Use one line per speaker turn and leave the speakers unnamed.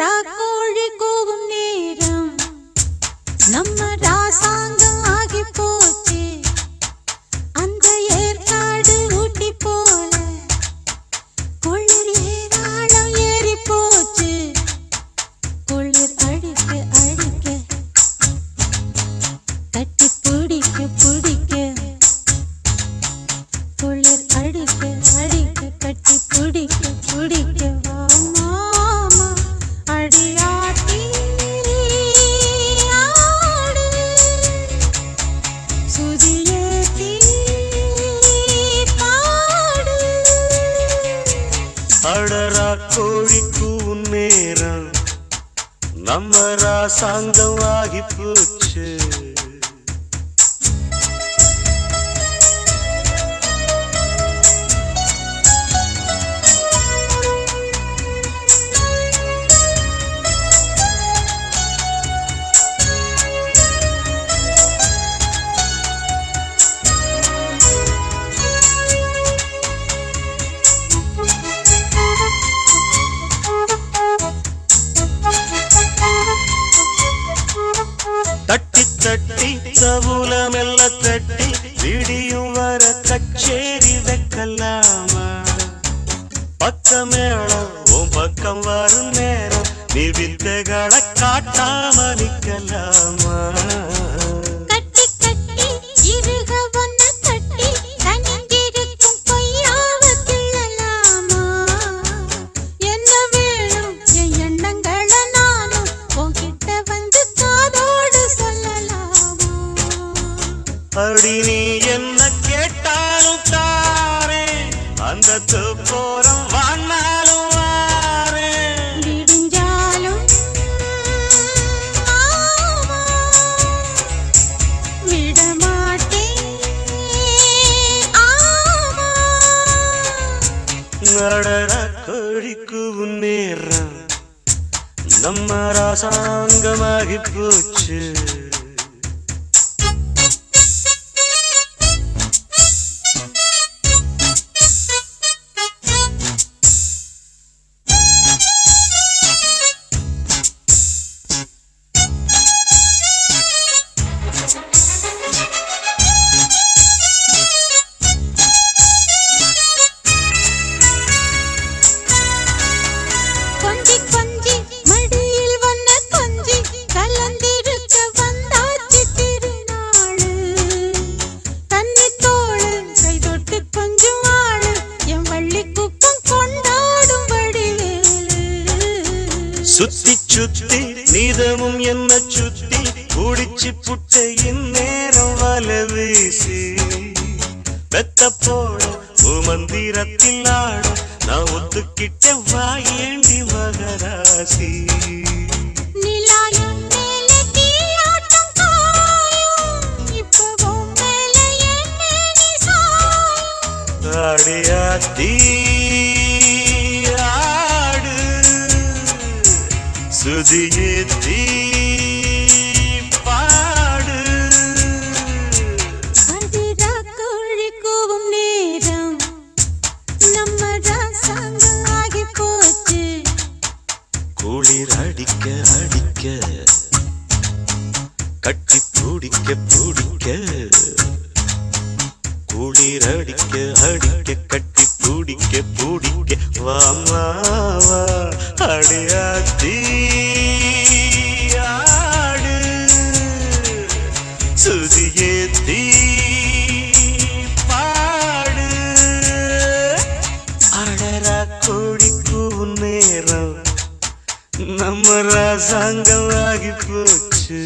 ராக்கோழி கூவும் நேரம் நம்ம ராசாங்கம் ஆகி போச்சு. அந்த ஏற்காடு ஊட்டி போல குளிர் ஏராளம் ஏறி போச்சு. குளிர் அடிக்க அடிக்க கட்டி பிடிக்க பிடிக்க குளிர் அடிக்க அடிக்க கட்டி பிடிக்க பிடிக்க
அடரா கோழிக்கு நேரம் நம்ம ராசாங்கம் ஆகி போச்சு. தட்டி தட்டி சவுல மெல்ல தட்டி விடியும் வர கச்சேரி வைக்கலாமா? பக்கமேளம் உன் பக்கம் வரும் நேரம் நீ வித்தைகளை காட்டாம நிக்கலாமா? அடி நீ என்ன கேட்டாலும் தாரே, அந்த போறம் வானாலும் வாரே.
விடிஞ்சாலும் விடமாட்டேன்.
அடரா கோழிக்கு நேரம் நம்ம ராசாங்கமாகி போச்சு. சுத்தி சுத்தி நீதமும் என்ன சுத்தி குடிச்சு புட்ட இந்நேரம் வல வீசி வெத்த போட மந்திரத்தில் ஆட நான் ஒத்துக்கிட்ட வாயேண்டி மகராசி. அடியாத்தி சுதியேத்தி பாடு.
அடிரா கோழி கூவும் நேரம் நம்ம ராசாங்கம் ஆகி போச்சு.
குளிர் அடிக்க அடிக்க கட்டி பிடிக்க பிடிக்க குளிர் அடிக்க அடிக்க கட்டி பிடிக்க பிடிக்க வாமாவா அடியாத்தி ஆடு சுதியேத்தி பாடு. அடரா கோழிக்கு நேரம் நம்ம ராசாங்கம் ஆகி போச்சு.